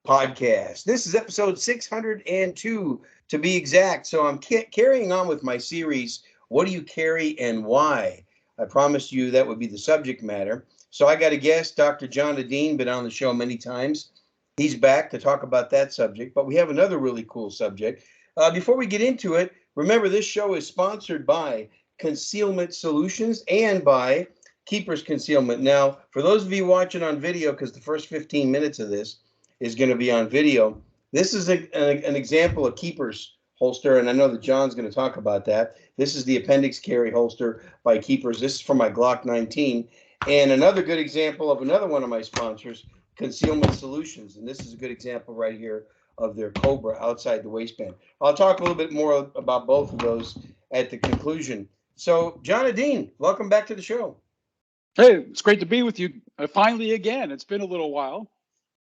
podcast. This is episode 602 to be exact. So I'm carrying on with my series, What Do You Carry and Why? I promised you that would be the subject matter. So I got a guest, Dr. John Edeen, been on the show many times. He's back to talk about that subject, but we have another really cool subject. Before we get into it, remember this show is sponsored by Concealment Solutions and by Keepers Concealment. Now, for those of you watching on video, because the first 15 minutes of this is going to be on video, this is an example of Keepers holster, and I know that John's going to talk about that. This is the appendix carry holster by Keepers. This is for my Glock 19. And another good example of another one of my sponsors, Concealment Solutions. And this is a good example right here of their Cobra outside the waistband. I'll talk a little bit more about both of those at the conclusion. So, John Edeen, welcome back to the show. Hey, it's great to be with you finally again. It's been a little while.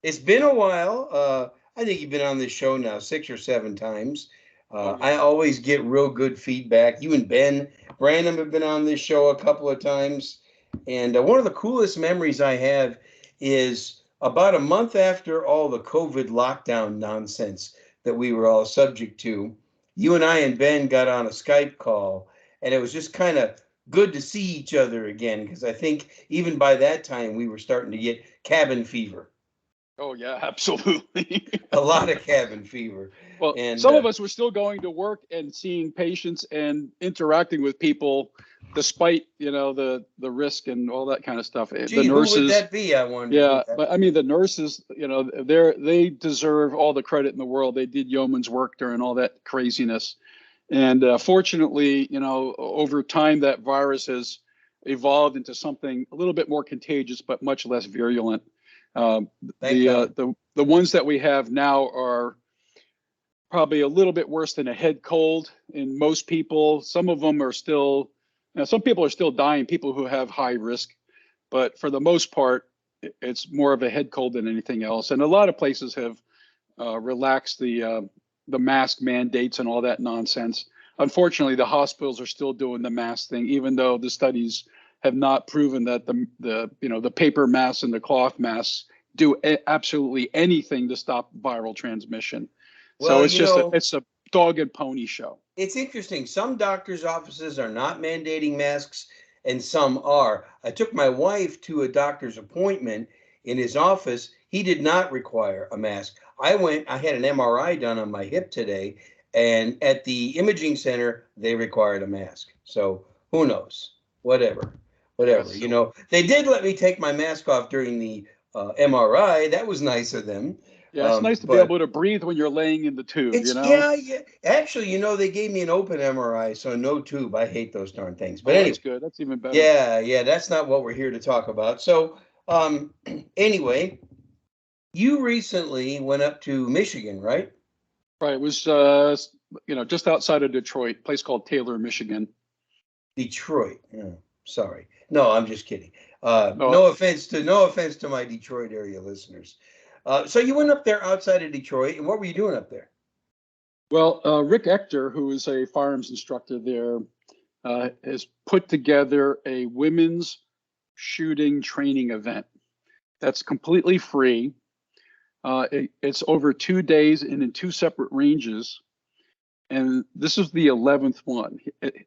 It's been a while. I think you've been on this show now 6 or 7 times. I always get real good feedback. You and Ben Branham have been on this show a couple of times. And one of the coolest memories I have is about a month after all the COVID lockdown nonsense that we were all subject to, you and I and Ben got on a Skype call, and it was just kind of good to see each other again, because I think even by that time we were starting to get cabin fever. Oh, yeah, absolutely. A lot of cabin fever. Well, and some of us were still going to work and seeing patients and interacting with people despite, the risk and all that kind of stuff. Gee, the nurses, who would that be, I wonder? Yeah, but I mean, the nurses, they deserve all the credit in the world. They did yeoman's work during all that craziness. And fortunately, over time, that virus has evolved into something a little bit more contagious, but much less virulent. The ones that we have now are probably a little bit worse than a head cold in most people. Some of them are still, some people are still dying, people who have high risk, but for the most part, it's more of a head cold than anything else. And a lot of places have relaxed the mask mandates and all that nonsense. Unfortunately, the hospitals are still doing the mask thing, even though the studies have not proven that the paper masks and the cloth masks do absolutely anything to stop viral transmission. Well, so it's a dog and pony show. It's interesting. Some doctors' offices are not mandating masks, and some are. I took my wife to a doctor's appointment in his office. He did not require a mask. I had an MRI done on my hip today, and at the imaging center, they required a mask. So who knows? Whatever. They did let me take my mask off during the MRI. That was nice of them. Yeah, it's nice to be able to breathe when you're laying in the tube, Yeah. Actually, they gave me an open MRI, so no tube. I hate those darn things. But anyway, that's good. That's even better. Yeah, that's not what we're here to talk about. So, anyway, you recently went up to Michigan, right? Right. It was, just outside of Detroit, a place called Taylor, Michigan. Detroit. Oh, sorry. No, I'm just kidding. No offense to my Detroit area listeners. So you went up there outside of Detroit, and what were you doing up there? Well, Rick Ector, who is a firearms instructor there, has put together a women's shooting training event that's completely free. It's over 2 days and in 2 separate ranges. And this is the 11th one.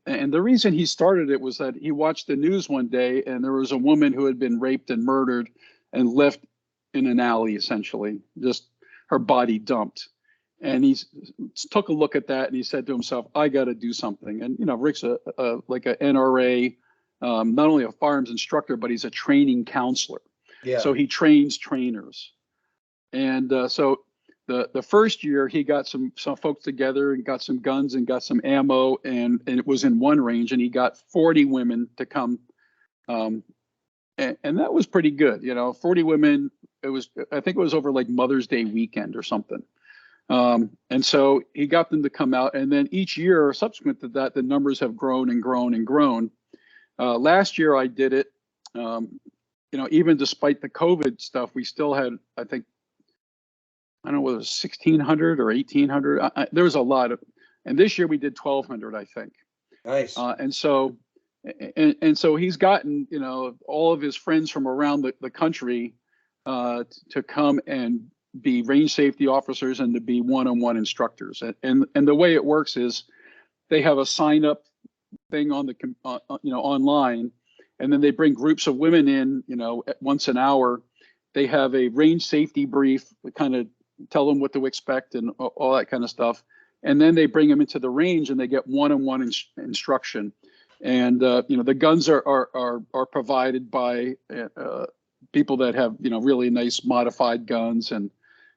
And the reason he started it was that he watched the news one day, and there was a woman who had been raped and murdered and left in an alley, essentially, just her body dumped. And he took a look at that and he said to himself, I got to do something. And, Rick's like a NRA, not only a firearms instructor, but he's a training counselor. Yeah. So he trains trainers. And so the first year he got some folks together and got some guns and got some ammo, and it was in one range, and he got 40 women to come. And that was pretty good. 40 women. I think it was over like Mother's Day weekend or something. And so he got them to come out, and then each year subsequent to that, the numbers have grown and grown and grown. Last year I did it, even despite the COVID stuff, we still had, I think, I don't know whether it was 1,600 or 1,800. There was a lot of, and this year we did 1,200, I think. Nice. And so he's gotten, all of his friends from around the country to come and be range safety officers and to be one-on-one instructors. And the way it works is they have a sign up thing on the online, and then they bring groups of women in, once an hour. They have a range safety brief, kind of tell them what to expect and all that kind of stuff. And then they bring them into the range and they get one-on-one instruction. And the guns are provided by people that have really nice modified guns, and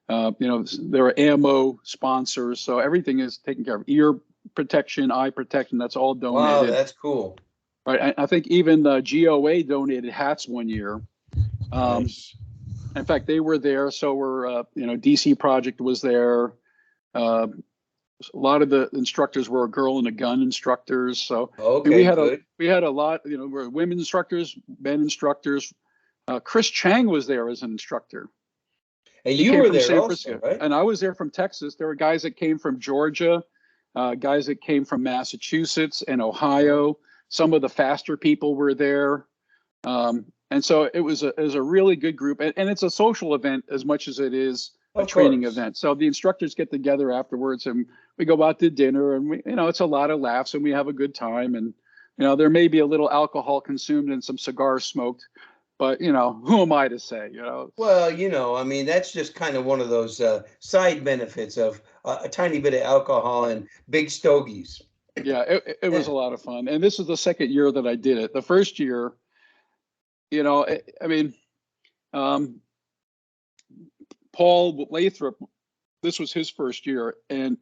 there are ammo sponsors, so everything is taken care of. Ear protection, eye protection, that's all donated. Wow, that's cool. Right, I think even GOA donated hats one year. Nice. In fact, they were there, so were DC Project was there. A lot of the instructors were girl and a gun instructors. So okay, we had a lot. Were women instructors, men instructors. Chris Chang was there as an instructor. And you were there also, right? And I was there from Texas. There were guys that came from Georgia, guys that came from Massachusetts and Ohio. Some of the faster people were there. And so it was a really good group. And it's a social event as much as it is a training event. So the instructors get together afterwards and we go out to dinner, and it's a lot of laughs and we have a good time. And, there may be a little alcohol consumed and some cigars smoked, but, who am I to say, Well, I mean, that's just kind of one of those side benefits of a tiny bit of alcohol and big stogies. Yeah, it was a lot of fun. And this is the second year that I did it. The first year, Paul Lathrop, this was his first year. And,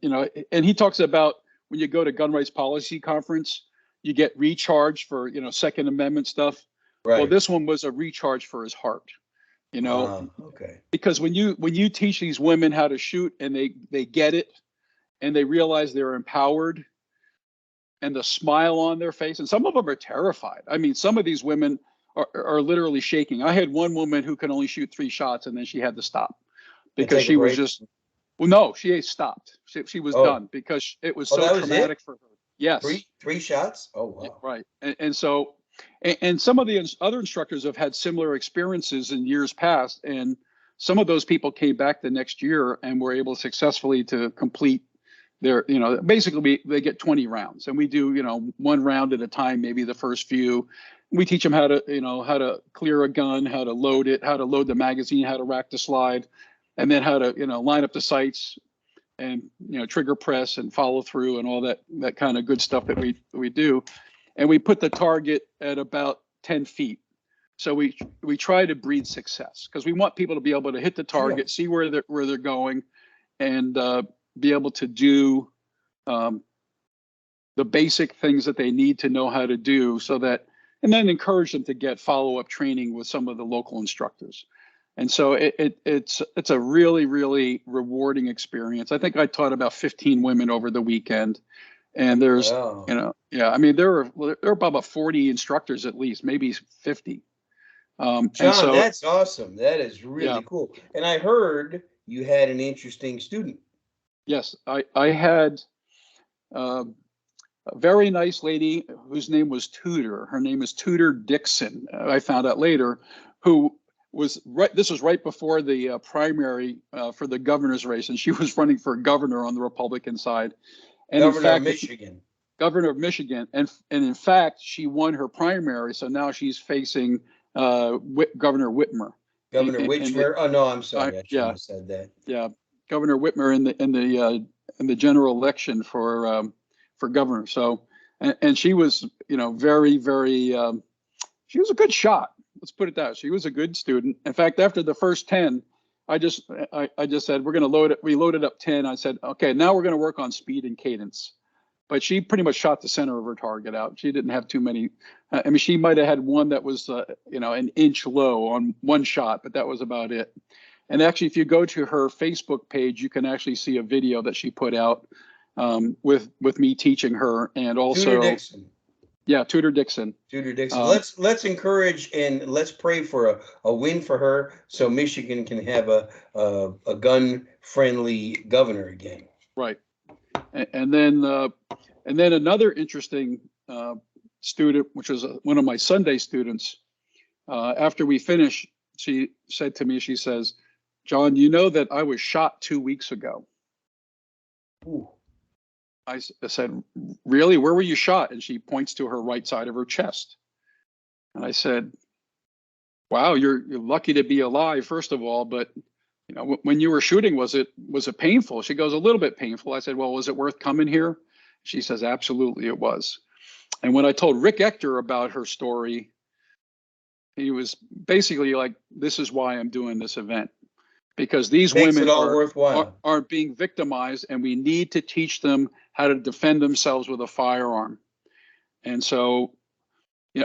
and he talks about when you go to Gun Rights Policy Conference, you get recharged for, Second Amendment stuff. Right. Well, this one was a recharge for his heart, Okay. Because when you teach these women how to shoot and they get it and they realize they're empowered and the smile on their face, and some of them are terrified. I mean, some of these women are literally shaking. I had one woman who could only shoot 3 shots and then she had to stop because she was just, well, no, she stopped. She was done because it was so traumatic for her. Yes. Three shots? Oh, wow. Yeah, right. And so, and some of the other instructors have had similar experiences in years past. And some of those people came back the next year and were able successfully to complete their, basically they get 20 rounds and we do, 1 round at a time, maybe the first few. We teach them how to clear a gun, how to load it, how to load the magazine, how to rack the slide, and then how to, line up the sights and, trigger press and follow through and all that kind of good stuff that we do. And we put the target at about 10 feet. So we try to breed success because we want people to be able to hit the target, see where they're going, and be able to do the basic things that they need to know how to do, so that, and then encourage them to get follow-up training with some of the local instructors. And so it's a really, really rewarding experience. I think I taught about 15 women over the weekend. And there's, I mean, there are about 40 instructors at least, maybe 50. John, that's awesome. That is really cool. And I heard you had an interesting student. Yes, I had a very nice lady whose name was Tudor. Her name is Tudor Dixon. I found out later, who was this was right before the primary for the governor's race, and she was running for governor on the Republican side. And Governor of Michigan. Governor of Michigan. And in fact, she won her primary. So now she's facing Governor Whitmer. Governor Whitmer. Oh, no, I'm sorry. I shouldn't have said that. Yeah. Governor Whitmer in the general election for governor. So, and she was, very, very, she was a good shot. Let's put it that way. She was a good student. In fact, after the first 10, I just said, we're going to load it. We loaded up 10. I said, okay, now we're going to work on speed and cadence. But she pretty much shot the center of her target out. She didn't have too many. I mean, she might have had one that was, an inch low on one shot, but that was about it. And actually, if you go to her Facebook page, you can actually see a video that she put out with me teaching her, and also Tudor Dixon. Yeah, Tudor Dixon. Tudor Dixon. Let's encourage and let's pray for a win for her, so Michigan can have a gun-friendly governor again. Right, and then another interesting student, which was one of my Sunday students. After we finished, she said to me, she says, John, you know that I was shot 2 weeks ago. Ooh. I said, really? Where were you shot? And she points to her right side of her chest. And I said, wow, you're lucky to be alive, first of all, but when you were shooting, was it painful? She goes, a little bit painful. I said, well, was it worth coming here? She says, absolutely it was. And when I told Rick Ector about her story, he was basically like, this is why I'm doing this event, because these Makes women it all worthwhile. are being victimized, and we need to teach them how to defend themselves with a firearm. And so,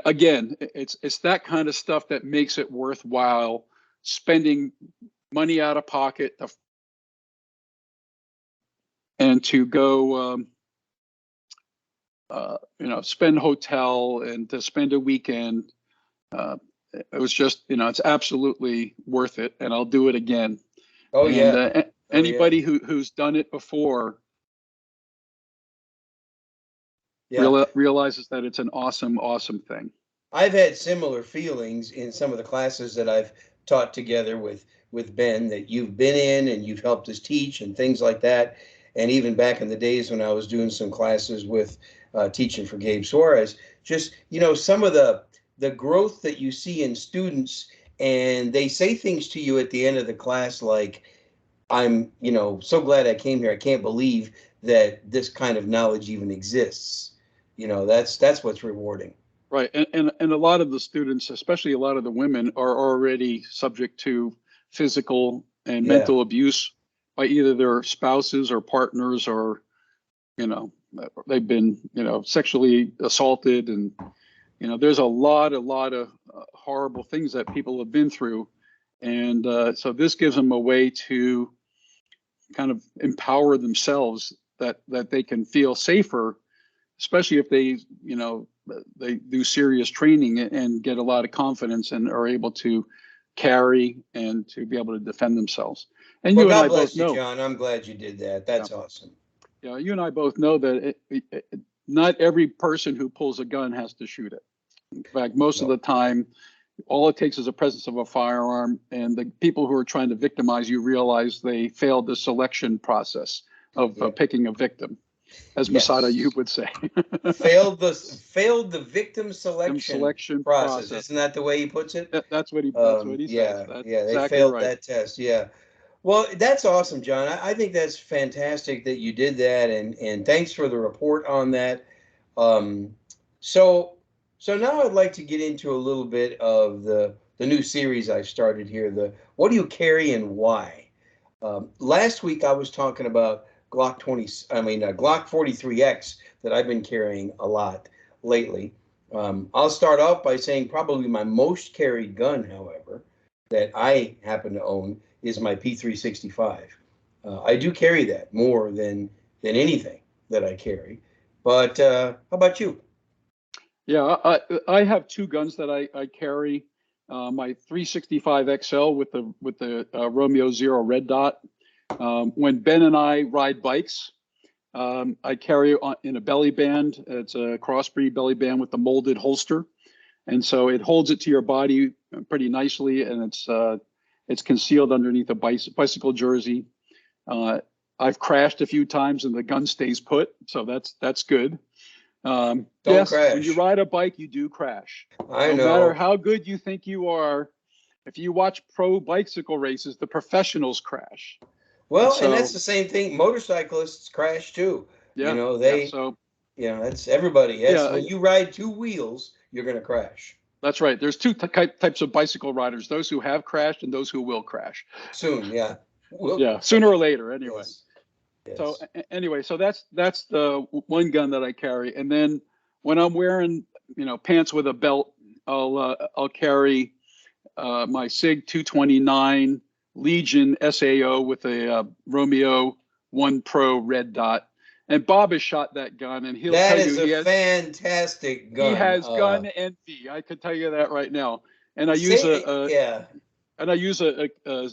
again, it's that kind of stuff that makes it worthwhile spending money out of pocket and to go, spend hotel and to spend a weekend. It was just, it's absolutely worth it, and I'll do it again. Oh, And yeah. anybody Yeah. who's done it before Yeah. realizes that it's an awesome, awesome thing. I've had similar feelings in some of the classes that I've taught together with Ben that you've been in and you've helped us teach and things like that. And even back in the days when I was doing some classes with teaching for Gabe Suarez, just, some of the growth that you see in students, and they say things to you at the end of the class like, I'm, so glad I came here. I can't believe that this kind of knowledge even exists. That's what's rewarding. Right. And a lot of the students, especially a lot of the women, are already subject to physical and Yeah. mental abuse by either their spouses or partners, or, they've been, sexually assaulted. And, there's a lot of horrible things that people have been through. And so this gives them a way to kind of empower themselves, that they can feel safer, especially if they do serious training and get a lot of confidence and are able to carry and to be able to defend themselves. And Well, you and God I both bless you, know, John. I'm glad you did that. That's awesome. you and I both know that not every person who pulls a gun has to shoot it. In fact, most of the time, all it takes is a presence of a firearm, and the people who are trying to victimize you realize they failed the selection process of picking a victim, as Masada Ayub would say. failed the victim selection selection process. Isn't that the way he puts it? That's what he says. That's They exactly failed right. that test. Yeah. Well, that's awesome, John. I think that's fantastic that you did that, and thanks for the report on that. Um, so so now I'd like to get into a little bit of the new series I've started here. The What do you carry and why? Last week I was talking about Glock 43X that I've been carrying a lot lately. I'll start off by saying probably my most carried gun, however, that I happen to own is my P365. I do carry that more than anything that I carry. But how about you? Yeah, I have two guns that I carry. My 365 XL with the Romeo Zero red dot. When Ben and I ride bikes, I carry in a belly band. It's a crossbreed belly band with the molded holster, and so it holds it to your body pretty nicely, and it's concealed underneath a bicycle jersey. I've crashed a few times, and the gun stays put, so that's good. Don't Yes, crash. when you ride a bike, you do crash. I No know. matter how good you think you are, if you watch pro bicycle races, the professionals crash. Well, So, and that's the same thing. Motorcyclists crash too. yeah, They, so that's everybody. Yes, yeah, when you ride two wheels, you're going to crash that's right. There's two types of bicycle riders: those who have crashed and those who will crash. soon. Yeah, will Yeah, crash. sooner or later, anyway. Yes. So Yes. anyway, so that's the one gun that I carry, and then when I'm wearing pants with a belt, I'll carry my SIG 229 Legion SAO with a Romeo 1 Pro red dot. And Bob has shot that gun, and he'll That tell you is a fantastic he gun. has gun envy. I could tell you that right now. And I use Yeah.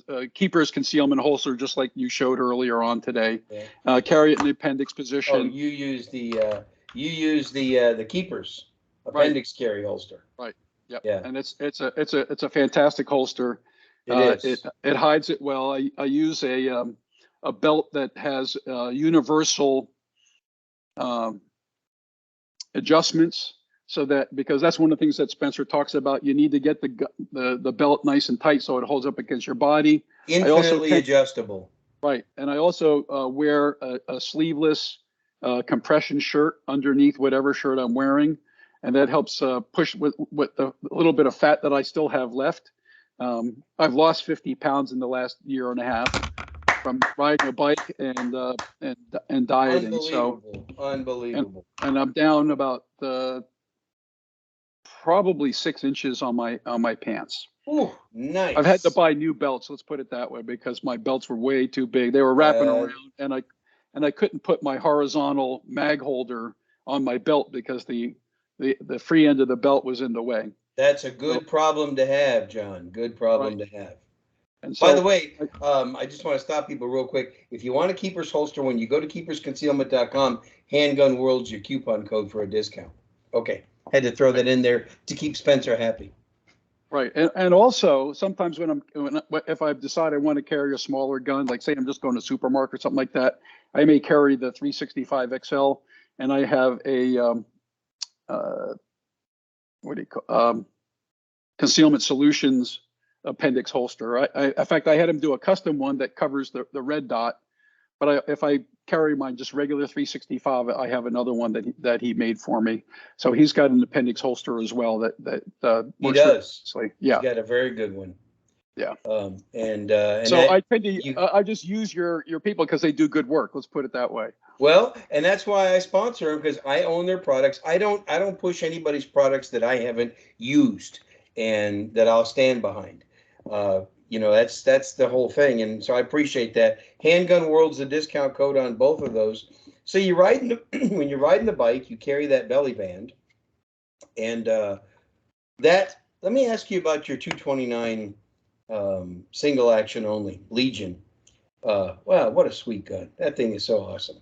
a keeper's concealment holster, just like you showed earlier on today. Yeah. Carry it in the appendix Oh, position. you use the keeper's Right. appendix carry holster. Right. Yep. Yeah. And it's a fantastic holster. It is. It hides it well. I use a belt that has universal um, adjustments, so that, because that's one of the things that Spencer talks about. You need to get the belt nice and tight so it holds up against your body. I also Infinitely adjustable. right, and I also wear a sleeveless compression shirt underneath whatever shirt I'm wearing, and that helps push with the little bit of fat that I still have left. I've lost 50 pounds in the last year and a half from riding a bike and dieting. So Unbelievable. Unbelievable. and I'm down about probably 6 inches on my pants. Ooh, I've had to nice. buy new belts. Let's put it that way, because my belts were way too big. They were wrapping Uh, around, and I couldn't put my horizontal mag holder on my belt because the free end of the belt was in the way. that's a So good problem to have, John. Good problem right, to have. and By the so way, I just want to stop people real quick. If you want a Keepers holster, when you go to keepersconcealment.com, Handgun World's your coupon code for a discount. Okay, had to throw that in there to keep Spencer happy. right, and also sometimes if I decide I want to carry a smaller gun, like say I'm just going to supermarket or something like that, I may carry the 365 XL, and I have a uh, what do you call Concealment Solutions appendix holster. In fact, I had him do a custom one that covers the red dot, but if I carry my just regular 365, I have another one that he made for me. So he's got an appendix holster as well that He works really does. nicely. He's Yeah, got a very good one. yeah. And So that I tend to you I just use your people because they do good work. Let's put it that way. well, and that's why I sponsor them, because I own their products. I don't push anybody's products that I haven't used and that I'll stand behind. That's the whole thing, and so I appreciate that. Handgun World's the discount code on both of those. So you when you're riding the bike, you carry that belly band, and that. Let me ask you about your 229 single action only Legion. Wow, what a sweet gun! That thing is so awesome.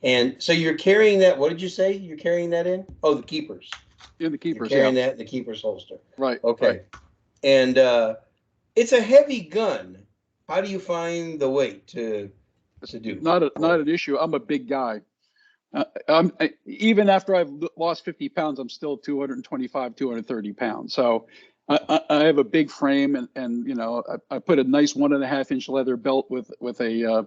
And so you're carrying that. What did you say? You're carrying that in? Oh, the keepers. In the You're keepers, yeah. carrying that in the keepers holster. Right, right. Okay. And it's a heavy gun. How do you find the weight It's to do not for you? an issue. I'm a big guy. Even after I've lost 50 pounds, I'm still 225, 230 pounds. So I have a big frame, and I put a nice 1.5 inch leather belt with a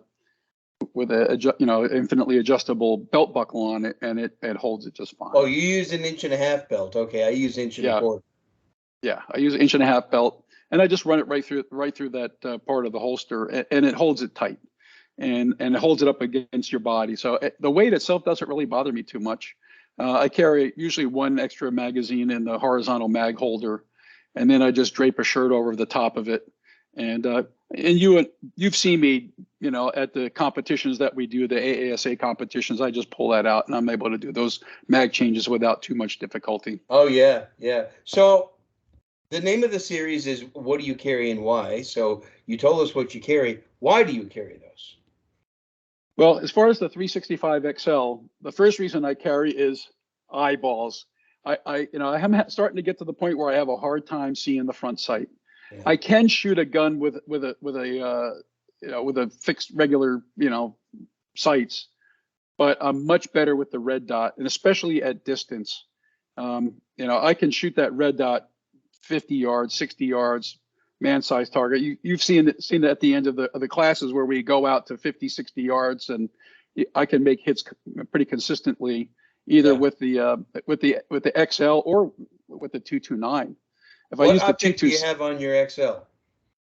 infinitely adjustable belt buckle on it, and it holds it just fine. Oh, you use an inch and a half belt. Okay, I use inch and a Yeah, quarter. yeah. I use an 1.5 inch belt, and I just run it right through that part of the holster, and it holds it tight, and it holds it up against your body. So the weight itself doesn't really bother me too much. I carry usually one extra magazine in the horizontal mag holder, and then I just drape a shirt over the top of it. And you've seen me, at the competitions that we do, the AASA competitions. I just pull that out, and I'm able to do those mag changes without too much difficulty. Oh yeah, yeah. So the name of the series is "What Do You Carry and Why?" So you told us what you carry. Why do you carry those? Well, as far as the 365 XL, the first reason I carry is eyeballs. I'm starting to get to the point where I have a hard time seeing the front sight. Yeah. I can shoot a gun with a fixed regular sights, but I'm much better with the red dot, and especially at distance. I can shoot that red dot 50 yards, 60 yards, man-sized target. You've seen it at the end of the classes where we go out to 50, 60 yards, and I can make hits pretty consistently, either Yeah. with the XL or with the 229. If I What use the optic do 22, you have on your XL?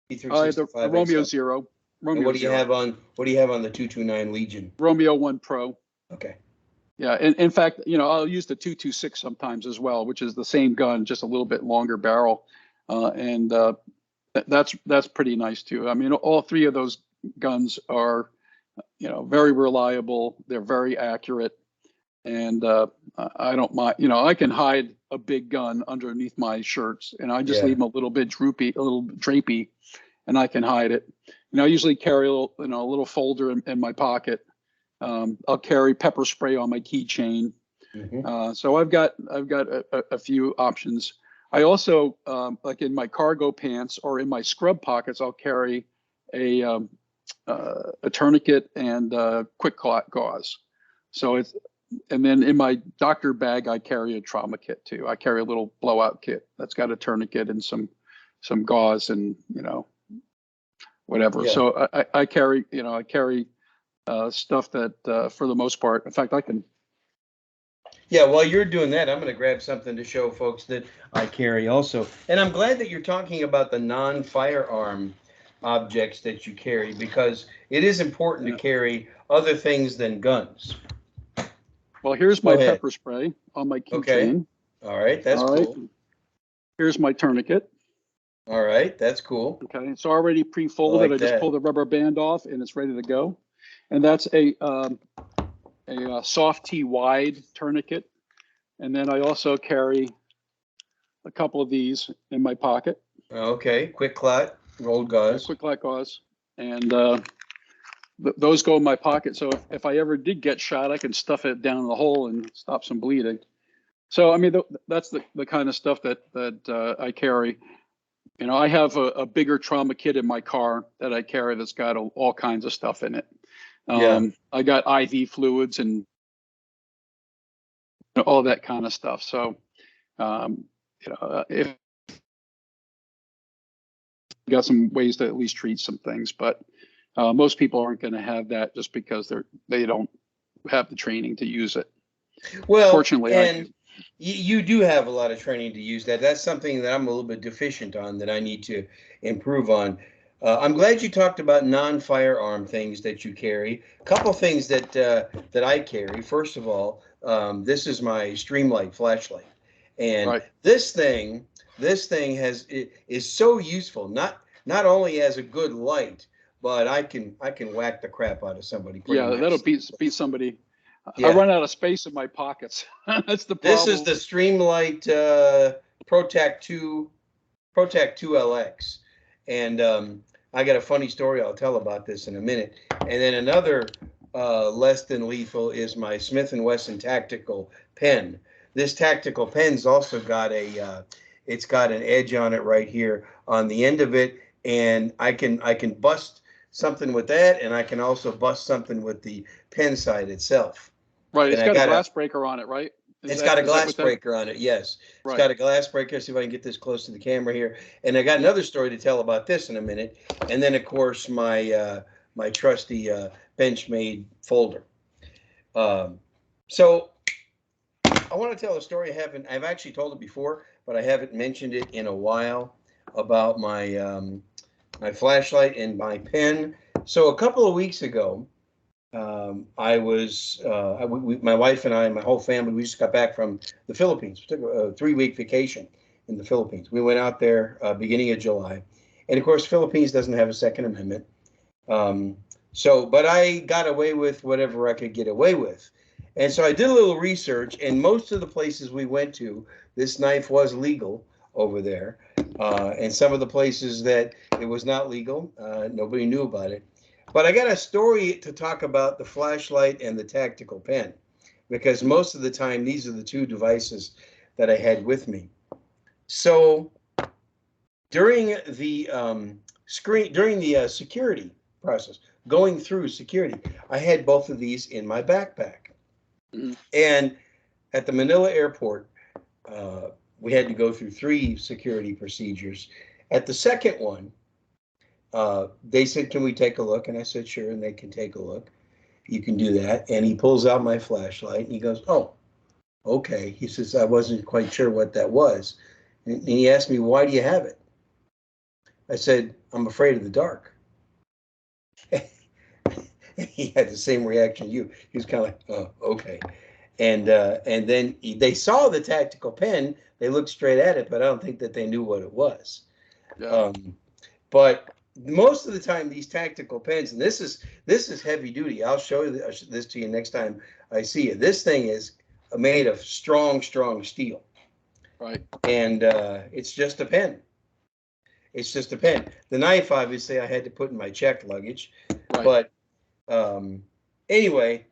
the E365 Romeo XL. Zero, And Romeo Zero, what do you have on the 229 Legion? Romeo One Pro. Okay. Yeah, in fact, I'll use the 226 sometimes as well, which is the same gun, just a little bit longer barrel, and that's pretty nice too. I mean, all three of those guns are, very reliable. They're very accurate, and I don't mind. I can hide a big gun underneath my shirts, and I just Yeah. leave them a little bit droopy, a little drapey, and I can hide it. I usually carry a little folder in my pocket. I'll carry pepper spray on my keychain. Mm-hmm. So I've got a few options. I also, like in my cargo pants or in my scrub pockets, I'll carry a tourniquet and quick clot gauze. So it's, and then in my doctor bag, I carry a trauma kit too. I carry a little blowout kit that's got a tourniquet and some gauze and, you know, whatever. Yeah. So I carry, you know, I carry stuff that for the most part, in fact, I can. Yeah, while you're doing that, I'm going to grab something to show folks that I carry also. And I'm glad that you're talking about the non-firearm objects that you carry, because it is important to carry other things than guns. Well, here's Go my ahead. pepper spray on my Okay. keychain. All right, that's All right. cool. Here's my tourniquet. All right, that's cool. Okay, it's already pre-folded. like I just that. pull the rubber band off and it's ready to go. And that's a soft T wide tourniquet. And then I also carry a couple of these in my pocket. Okay, quick clot, rolled gauze. Quick clot gauze. And those go in my pocket. So if I ever did get shot, I can stuff it down the hole and stop some bleeding. So, I mean, that's the kind of stuff that I carry. You know, I have a bigger trauma kit in my car that I carry that's got all kinds of stuff in it. Yeah. I got IV fluids and all that kind of stuff. So, you know, if got some ways to at least treat some things, but most people aren't going to have that just because they don't have the training to use it. Well, fortunately, and you do have a lot of training to use that. That's something that I'm a little bit deficient on that I need to improve on. I'm glad you talked about non-firearm things that you carry. A couple things that that I carry. First of all, this is my Streamlight flashlight, and right. this thing is so useful. Not only as a good light, but I can whack the crap out of somebody. Yeah, Nice. that'll beat somebody. Yeah. I run out of space in my pockets. That's the problem. This is the Streamlight ProTac 2 LX, and I got a funny story I'll tell about this in a minute. And then another less than lethal is my Smith & Wesson tactical pen. This tactical pen's also got it's got an edge on it right here on the end of it, and I can bust something with that, and I can also bust something with the pen side itself. Right, it's got a glass breaker on it, right? It's got a glass breaker on it, yes. It's got a glass breaker. See if I can get this close to the camera here. And I got another story to tell about this in a minute. And then, of course, my my trusty Benchmade folder. So I want to tell a story I've actually told it before, but I haven't mentioned it in a while, about my my flashlight and my pen. So a couple of weeks ago, I was, my wife and I, and my whole family, we just got back from the Philippines. We took a 3-week vacation in the Philippines. We went out there beginning of July. And of course, Philippines doesn't have a Second Amendment. But I got away with whatever I could get away with. And so I did a little research, and most of the places we went to, this knife was legal over there. And some of the places that it was not legal, nobody knew about it. But I got a story to talk about the flashlight and the tactical pen, because most of the time these are the two devices that I had with me. So during the security process, going through security, I had both of these in my backpack. Mm-hmm. And at the Manila airport, we had to go through 3 security procedures. At the second one, they said, "Can we take a look?" And I said, "Sure." And they can take a look. You can do that. And he pulls out my flashlight and he goes, "Oh, okay." He says, "I wasn't quite sure what that was." And he asked me, "Why do you have it?" I said, "I'm afraid of the dark." He had the same reaction you. He was kind of like, "Oh, okay." And then they saw the tactical pen. They looked straight at it, but I don't think that they knew what it was. Yeah. But most of the time, these tactical pens, and this is heavy duty. I'll show you this to you next time I see you. This thing is made of strong steel. Right. And it's just a pen. It's just a pen. The knife, obviously, I had to put in my checked luggage. Right. But anyway,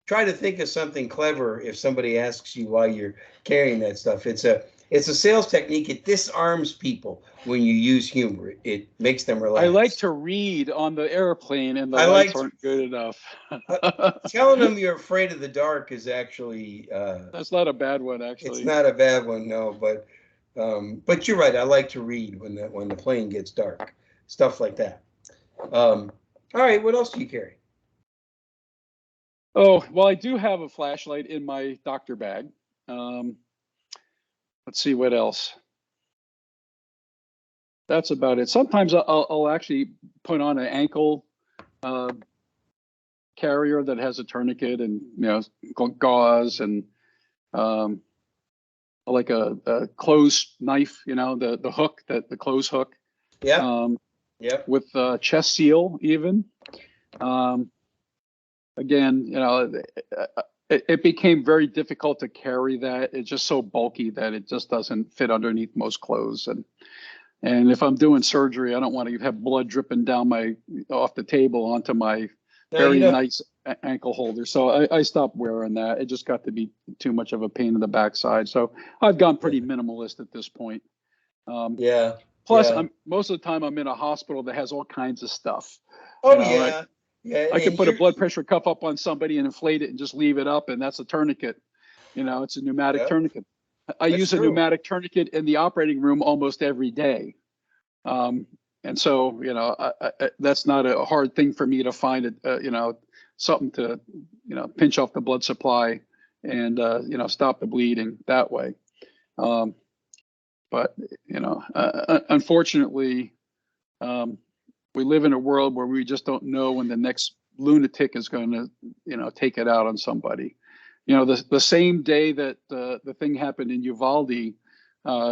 try to think of something clever if somebody asks you why you're carrying that stuff. It's It's a sales technique. It disarms people when you use humor. It makes them I like relax. to read on the airplane, and the I lights like aren't good enough. telling them you're afraid of the dark is actually That's not a bad one, it's actually. not a bad one, no. But you're right. I like to read when the plane gets dark, stuff like that. All right. What else do you carry? Oh, well, I do have a flashlight in my doctor bag. Um, let's see what else. That's about it. Sometimes I'll actually put on an ankle uh, carrier that has a tourniquet and gauze and um, like a clothes knife, the hook, the clothes hook, Yep. um, Yep. with chest seal even. Um, Again, it became very difficult to carry that. It's just so bulky that it just doesn't fit underneath most clothes. And if I'm doing surgery, I don't want to have blood dripping down off the table onto my Now you very know. nice ankle holder. So I stopped wearing that. It just got to be too much of a pain in the backside. So I've gone Yeah. pretty minimalist at this point. Um, Yeah. Plus, Yeah. most of the time I'm in a hospital that has all kinds of stuff. You Oh know, yeah. Yeah. I could And put a you're. blood pressure cuff up on somebody and inflate it and just leave it up, and that's a tourniquet. It's a pneumatic Yep. tourniquet. I That's use a true. pneumatic tourniquet in the operating room almost every day. Um, and so, that's not a hard thing for me to find it, something to, pinch off the blood supply and, stop the bleeding that way. Um, but, unfortunately, um, we live in a world where we just don't know when the next lunatic is going to, take it out on somebody. The same day that the thing happened in Uvalde,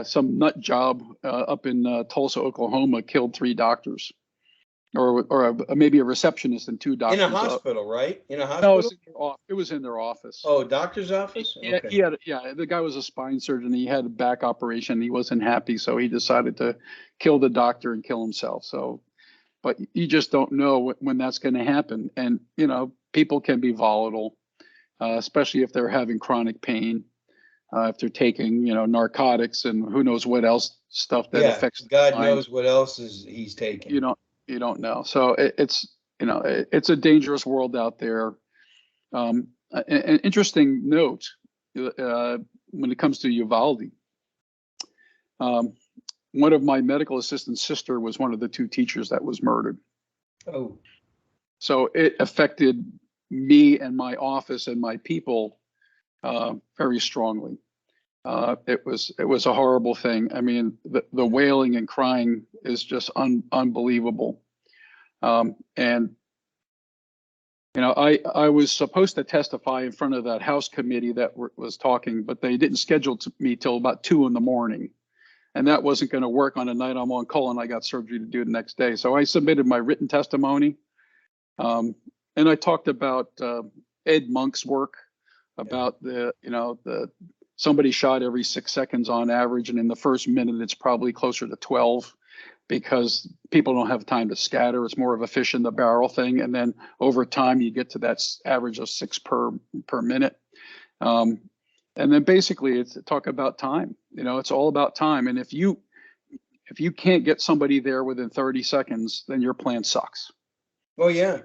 some nut job up in Tulsa, Oklahoma, killed 3 doctors, or maybe a receptionist and 2 doctors. In a hospital, right? In a No, hospital. it was in their office. Oh, doctor's office. Yeah, Okay. the guy was a spine surgeon. He had a back operation. He wasn't happy, so he decided to kill the doctor and kill himself. So, but you just don't know when that's going to happen. And, people can be volatile, especially if they're having chronic pain, if they're taking, narcotics and who knows what else stuff that Yeah. affects the God spine. knows what else is he's taking. You don't, you don't know. So it's a dangerous world out there. An interesting note when it comes to Uvalde. Um, One of my medical assistant's sister was one of the 2 teachers that was murdered. Oh. So it affected me and my office and my people very strongly. It was a horrible thing. I mean, the wailing and crying is just unbelievable. And I was supposed to testify in front of that House committee that was talking, but they didn't schedule me till about 2 in the morning. And that wasn't going to work on a night I'm on call, and I got surgery to do the next day. So I submitted my written testimony. And I talked about Ed Monk's work Yeah. about the somebody shot every 6 seconds on average, and in the first minute it's probably closer to 12 because people don't have time to scatter. It's more of a fish in the barrel thing, and then over time you get to that average of 6 per minute. Um, and then basically it's talk about time. It's all about time, and if you can't get somebody there within 30 seconds, then your plan sucks. Oh yeah.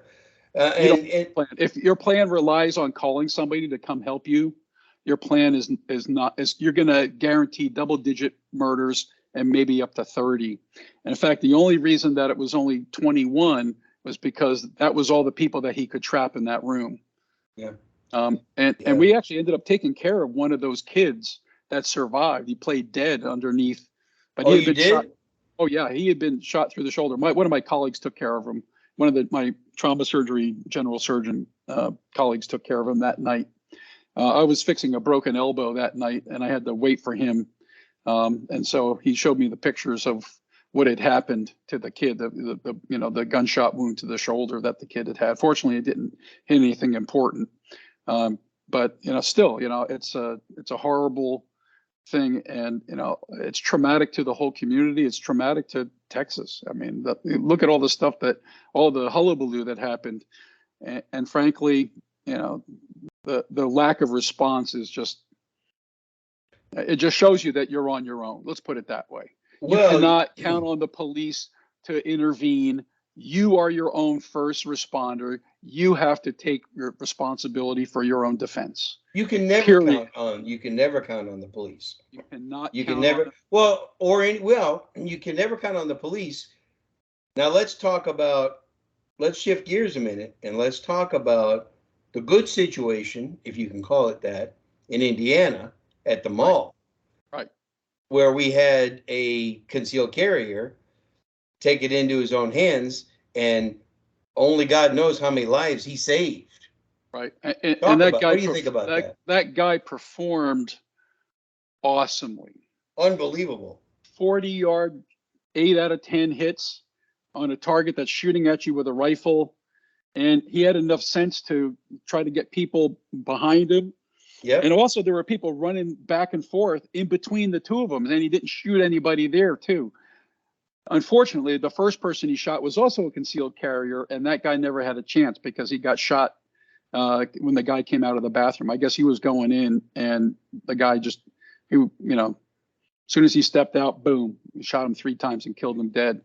You don't And plan. If your plan relies on calling somebody to come help you, your plan is not is you're going to guarantee double-digit murders and maybe up to 30. And in fact, the only reason that it was only 21 was because that was all the people that he could trap in that room. yeah. And Yeah. we actually ended up taking care of one of those kids that survived. He played dead underneath, but Oh, he had you been shot. did? Oh yeah, he had been shot through the shoulder. One of my colleagues took care of him. One of my trauma surgery general surgeon colleagues took care of him that night. I was fixing a broken elbow that night, and I had to wait for him. And so he showed me the pictures of what had happened to the kid, the gunshot wound to the shoulder that the kid had had. Fortunately, it didn't hit anything important. But still, it's a horrible thing, and it's traumatic to the whole community. It's traumatic to Texas. I mean, look at all the stuff all the hullabaloo that happened, and frankly, the lack of response is just It just shows you that you're on your own. Let's put it that way. You Well, cannot count on the police to intervene. You are your own first responder. You have to take your responsibility for your own defense. you can never Period. count on the police. You cannot You can count on never, them. well, you can never count on the police. Now let's shift gears a minute and let's talk about the good situation, if you can call it that, in Indiana at the mall. Right. Where we had a concealed carrier take it into his own hands, and only God knows how many lives he saved. Right. And that guy, what do you think about that? That guy performed awesomely. Unbelievable. 40-yard, 8 out of 10 hits on a target that's shooting at you with a rifle. And he had enough sense to try to get people behind him. Yep. And also there were people running back and forth in between the two of them, and he didn't shoot anybody there too. Unfortunately, the first person he shot was also a concealed carrier, and that guy never had a chance because he got shot when the guy came out of the bathroom. I guess he was going in, and the guy just, as soon as he stepped out, boom, he shot him 3 times and killed him dead.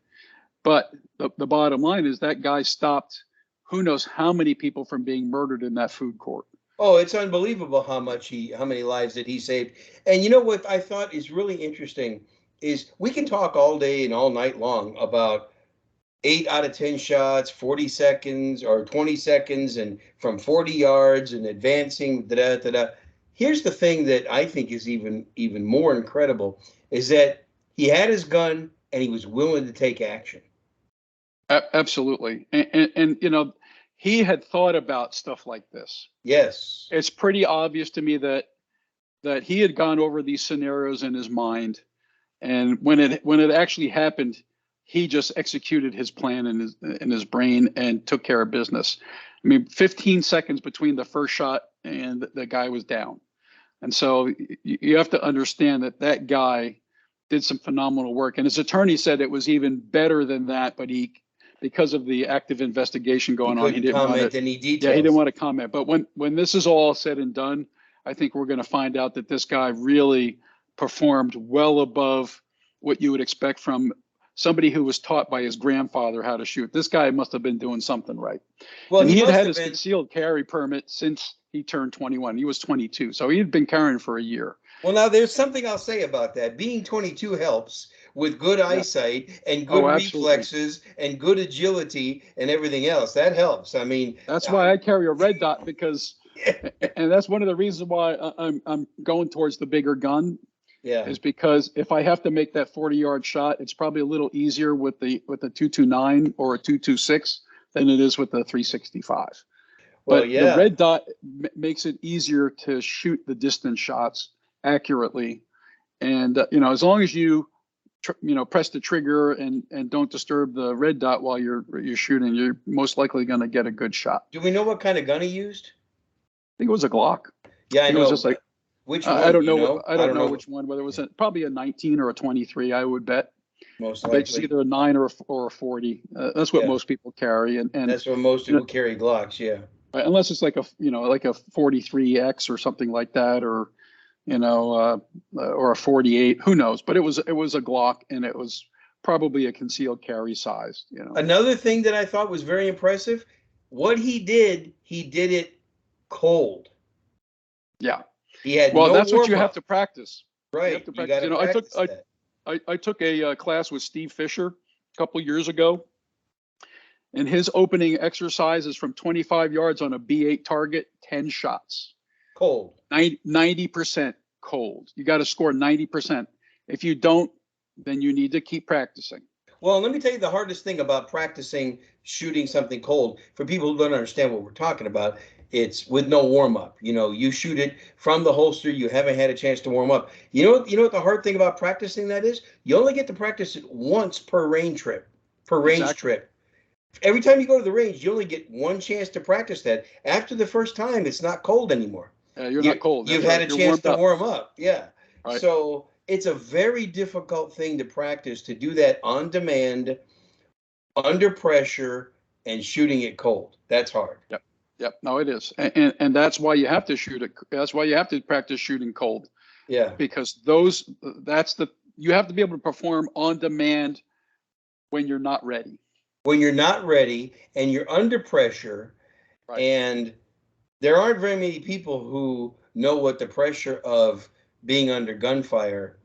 But the bottom line is that guy stopped who knows how many people from being murdered in that food court. Oh, it's unbelievable how many lives that he saved. And you know what I thought is really interesting is we can talk all day and all night long about 8 out of 10 shots, 40 seconds or 20 seconds, and from 40 yards and advancing. Da, da, da. Here's the thing that I think is even more incredible is that he had his gun and he was willing to take action. Absolutely. And he had thought about stuff like this. Yes. It's pretty obvious to me that he had gone over these scenarios in his mind. And when it actually happened, he just executed his plan in his brain and took care of business. I mean, 15 seconds between the first shot and the guy was down. And so you have to understand that guy did some phenomenal work. And his attorney said it was even better than that, but because of the active investigation going on, he didn't comment any details. Yeah, he didn't want to comment. But when this is all said and done, I think we're going to find out that this guy really performed well above what you would expect from somebody who was taught by his grandfather how to shoot. This guy must have been doing something right. Well, and he had his concealed carry permit since he turned 21. He was 22, so he had been carrying for a year. Well, now there's something I'll say about that. Being 22 helps with good eyesight and good reflexes and good agility and everything else. That helps. I mean, that's why I carry a red dot because, and that's one of the reasons why I'm going towards the bigger gun. Yeah, is because if I have to make that 40-yard shot, it's probably a little easier with the 229 or a 226 than it is with the 365. Well, but the red dot makes it easier to shoot the distance shots accurately, and as long as you press the trigger and don't disturb the red dot while you're shooting, you're most likely going to get a good shot. Do we know what kind of gun he used? I think it was a Glock. Yeah, I know. It was just like. Which one? I don't know. I don't know which one, whether it was probably a 19 or a 23. I would bet. Most likely. It's either a 9 or a 40. That's what most people carry, and that's what most people carry Glocks. Yeah. Right, unless it's like a 43X or something like that, or or a 48. Who knows? But it was a Glock, and it was probably a concealed carry size. Another thing that I thought was very impressive, what he did it cold. Yeah. He had that's what you have to practice. Right. You have to practice. I took a class with Steve Fisher a couple of years ago, and his opening exercise is from 25 yards on a B8 target, 10 shots. Cold. 90% cold. You got to score 90%. If you don't, then you need to keep practicing. Well, let me tell you the hardest thing about practicing shooting something cold for people who don't understand what we're talking about. It's with no warm up. You shoot it from the holster. You haven't had a chance to warm up. You know what the hard thing about practicing that is? You only get to practice it once per range trip. Every time you go to the range, you only get one chance to practice that. After the first time, it's not cold anymore. You're not cold. You've had a chance to warm up. Yeah. Right. So it's a very difficult thing to practice, to do that on demand, under pressure, and shooting it cold. That's hard. Yep. No, it is. And that's why you have to shoot it. That's why you have to practice shooting cold. Yeah. because you have to be able to perform on demand when you're not ready. When you're not ready and you're under pressure, Right. and there aren't very many people who know what the pressure of being under gunfire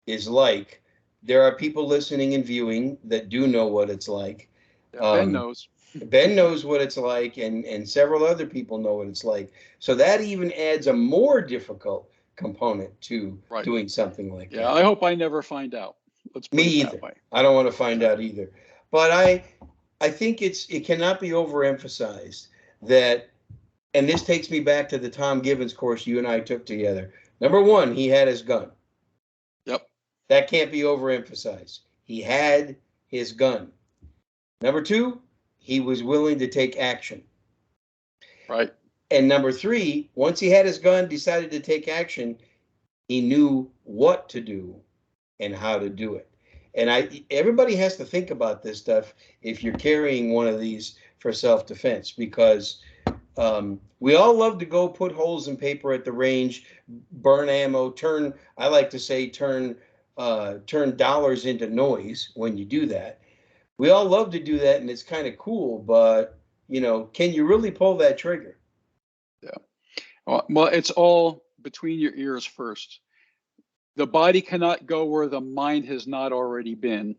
is like. There are people listening and viewing that do know what it's like. Yeah, Ben Um, knows. Ben knows what it's like, and several other people know what it's like. So that even adds a more difficult component to Right. doing something like Yeah, that. I hope I never find out. Let's Me put it that either. way. I don't want to find out either. But I think it cannot be overemphasized that, and this takes me back to the Tom Givens course you and I took together. Number one, he had his gun. Yep. That can't be overemphasized. He had his gun. Number two, he was willing to take action. Right. And number three, once he had his gun, decided to take action, he knew what to do and how to do it. And everybody has to think about this stuff if you're carrying one of these for self-defense, because we all love to go put holes in paper at the range, burn ammo, I like to say, turn dollars into noise when you do that. We all love to do that, and it's kind of cool, but can you really pull that trigger? Yeah. Well, it's all between your ears first. The body cannot go where the mind has not already been.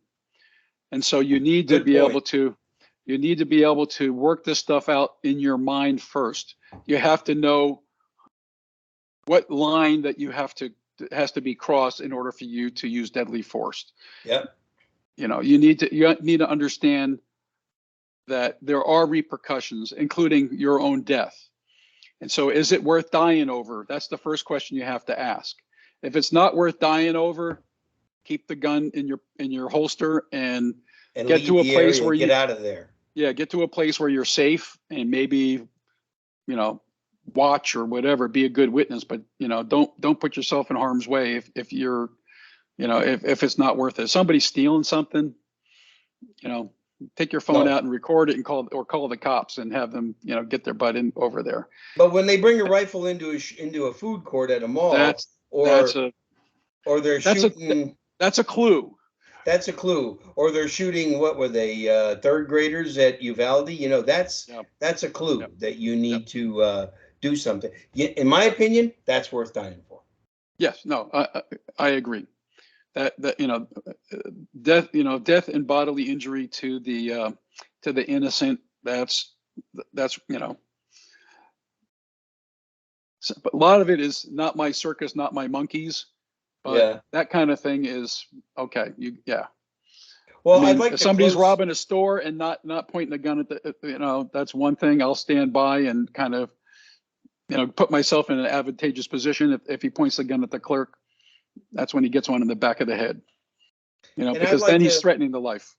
And so you need to Good be point. able to work this stuff out in your mind first. You have to know what line that has to be crossed in order for you to use deadly force. Yep. You need to understand that there are repercussions, including your own death. And so is it worth dying over? That's the first question you have to ask. If it's not worth dying over, keep the gun in your holster and get leave to a the place area, where get out of there. Yeah, get to a place where you're safe, and maybe, watch or whatever, be a good witness, but don't put yourself in harm's way if you're, if it's not worth it. Somebody's stealing something, take your phone No. out and record it and call the cops and have them, get their butt in over there. But when they bring a rifle into a food court at a mall, That's or they're that's shooting, that's a clue. that's a clue. Or they're shooting, what were they, third graders at Uvalde? That's a clue that you need to do something. In my opinion, that's worth dying for. Yes, no, I agree. That death and bodily injury to the innocent. That's but a lot of it is not my circus, not my monkeys. But that kind of thing is okay. Well, I I'd mean, like if to somebody's close. robbing a store and not pointing a gun at the, that's one thing. I'll stand by and kind of, put myself in an advantageous position. If he points the gun at the clerk, that's when he gets one in the back of the head. Because then he's threatening the life.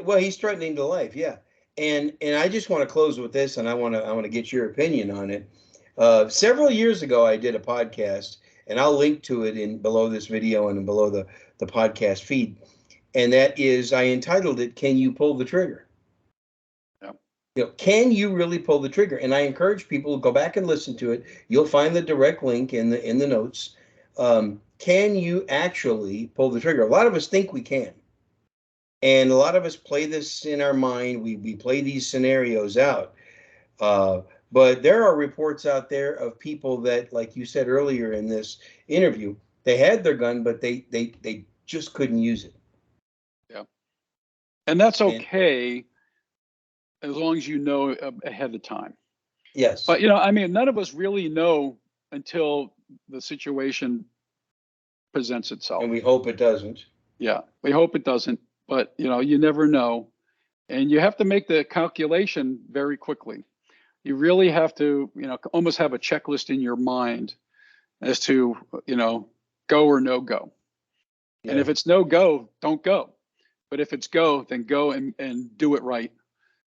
Well, he's threatening the life, yeah. And I just want to close with this, and I want to get your opinion on it. Several years ago, I did a podcast, and I'll link to it below this video and below the podcast feed. And that is, I entitled it, "Can You Pull the Trigger?" Yeah. Can you really pull the trigger? And I encourage people to go back and listen to it. You'll find the direct link in the notes. Can you actually pull the trigger? A lot of us think we can. And a lot of us play this in our mind. We play these scenarios out. But there are reports out there of people that, like you said earlier in this interview, they had their gun, but they just couldn't use it. Yeah. And that's okay as long as you know ahead of time. Yes. But, none of us really know until the situation presents itself. And we hope it doesn't. Yeah, we hope it doesn't. But, you never know. And you have to make the calculation very quickly. You really have to, almost have a checklist in your mind as to, go or no go. Yeah. And if it's no go, don't go. But if it's go, then go and do it right.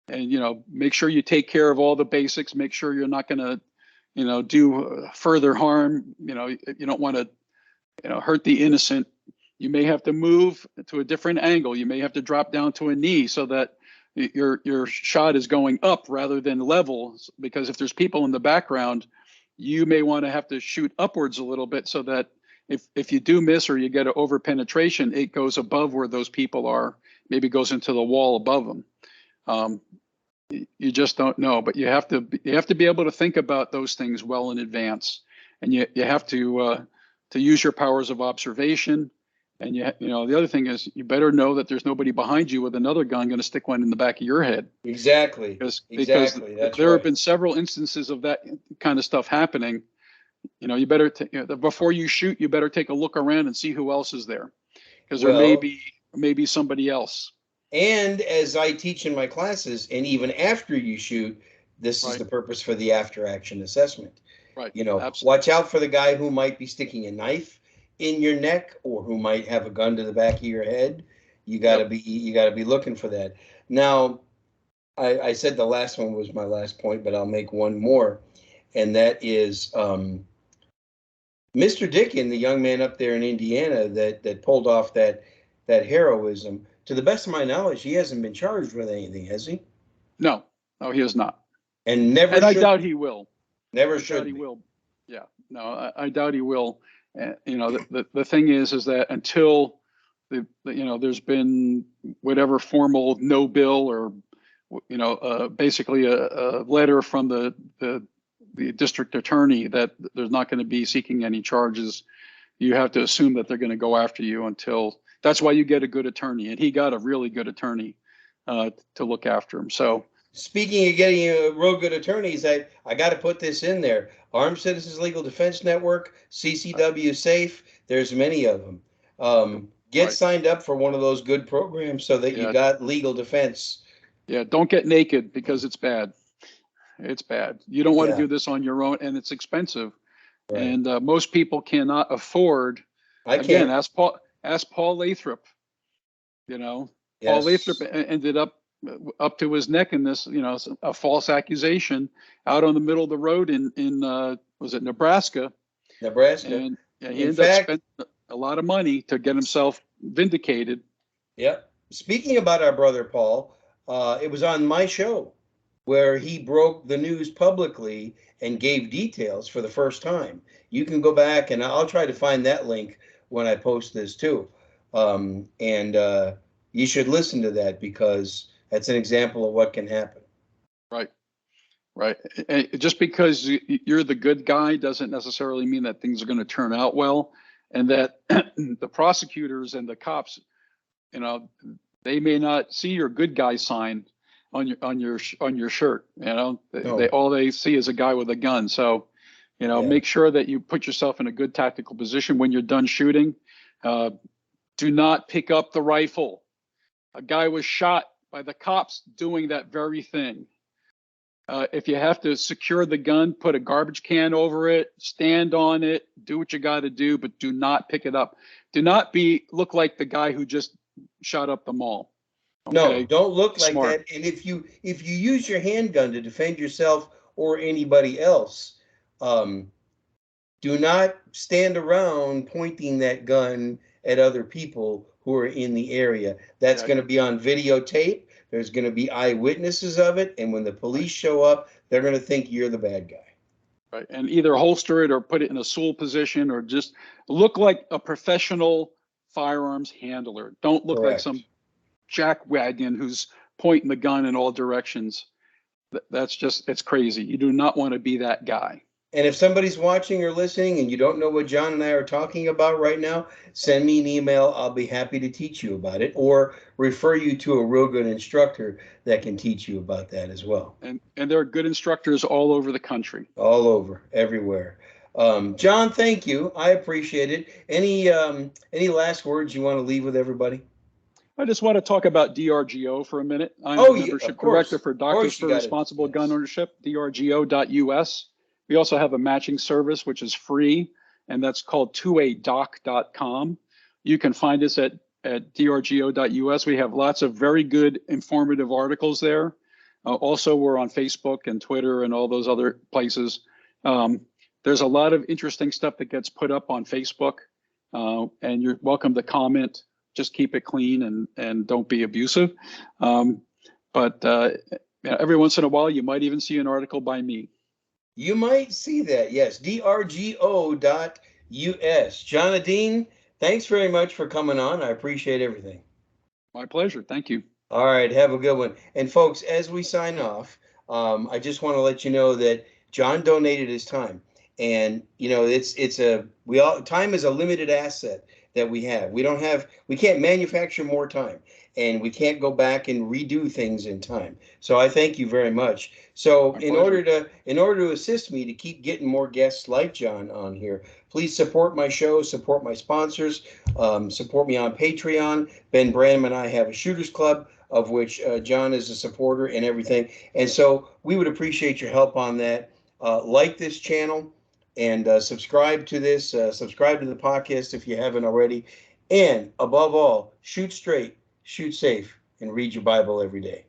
And, make sure you take care of all the basics. Make sure you're not going to, do further harm. You don't want to, hurt the innocent. You may have to move to a different angle. You may have to drop down to a knee so that your shot is going up rather than level. Because if there's people in the background, you may want to have to shoot upwards a little bit so that if you do miss or you get an over penetration, it goes above where those people are. Maybe goes into the wall above them. You just don't know, but you have to be able to think about those things well in advance, and you have to use your powers of observation. And the other thing is, you better know that there's nobody behind you with another gun going to stick one in the back of your head. Exactly. Because That's there right. have been several instances of that kind of stuff happening. You better before you shoot, you better take a look around and see who else is there, because there may be somebody else. And as I teach in my classes, and even after you shoot, this is the purpose for the after action assessment. Right. Absolutely. Watch out for the guy who might be sticking a knife in your neck or who might have a gun to the back of your head. You gotta be looking for that. Now, I said the last one was my last point, but I'll make one more, and that is Mr. Dickin, the young man up there in Indiana that pulled off that heroism. To the best of my knowledge, he hasn't been charged with anything, has he? No, he has not. And never and should. I doubt he will. Never I should. doubt he will. Yeah, no, I doubt he will. The thing is that until there's been whatever formal no bill or basically a letter from the district attorney that there's not going to be seeking any charges, you have to assume that they're going to go after you until. That's why you get a good attorney, and he got a really good attorney to look after him. So, speaking of getting real good attorneys, I got to put this in there. Armed Citizens Legal Defense Network, CCW Safe. There's many of them. Get signed up for one of those good programs so that you got legal defense. Yeah, don't get naked because it's bad. It's bad. You don't want to do this on your own, and it's expensive. Right. And most people cannot afford. Again, ask Paul Lathrop. Paul Lathrop ended up to his neck in this, a false accusation out on the middle of the road in was it Nebraska? Nebraska. And he ended up spending a lot of money to get himself vindicated. Yep. Speaking about our brother Paul, it was on my show where he broke the news publicly and gave details for the first time. You can go back, and I'll try to find that link when I post this too. And you should listen to that because that's an example of what can happen. Right. And just because you're the good guy doesn't necessarily mean that things are going to turn out well, and that the prosecutors and the cops, they may not see your good guy sign on your shirt. All they see is a guy with a gun. So, make sure that you put yourself in a good tactical position when you're done shooting. Do not pick up the rifle. A guy was shot by the cops doing that very thing. If you have to secure the gun, put a garbage can over it, stand on it, do what you got to do, but do not pick it up. Do not look like the guy who just shot up the mall. Okay? No, don't look like that. And if you use your handgun to defend yourself or anybody else, do not stand around pointing that gun at other people who are in the area. That's going to be on videotape. There's going to be eyewitnesses of it. And when the police show up, they're going to think you're the bad guy. Right. And either holster it or put it in a stool position or just look like a professional firearms handler. Don't look like some jackwagon who's pointing the gun in all directions. It's crazy. You do not want to be that guy. And if somebody's watching or listening and you don't know what John and I are talking about right now, send me an email. I'll be happy to teach you about it or refer you to a real good instructor that can teach you about that as well. And there are good instructors all over the country. All over, everywhere. John, thank you. I appreciate it. Any last words you want to leave with everybody? I just want to talk about DRGO for a minute. I'm the membership director for Doctors for Responsible Gun Ownership, drgo.us. We also have a matching service, which is free, and that's called 2adoc.com. You can find us at drgo.us. We have lots of very good informative articles there. Also, we're on Facebook and Twitter and all those other places. There's a lot of interesting stuff that gets put up on Facebook, and you're welcome to comment. Just keep it clean and don't be abusive. But every once in a while, you might even see an article by me. You might see that, yes. drgo.us. U.S. John Edeen, thanks very much for coming on. I appreciate everything. My pleasure. Thank you. All right, have a good one. And folks, as we sign off, I just want to let you know that John donated his time, and it's a we all time is a limited asset that we have. We can't manufacture more time, and we can't go back and redo things in time. So I thank you very much. So My in pleasure. order to assist me to keep getting more guests like John on here, please support my show, support my sponsors, support me on Patreon. Ben Branham and I have a Shooters Club, of which John is a supporter and everything. And so we would appreciate your help on that. Like this channel and subscribe to this, subscribe to the podcast if you haven't already. And above all, shoot straight, shoot safe, and read your Bible every day.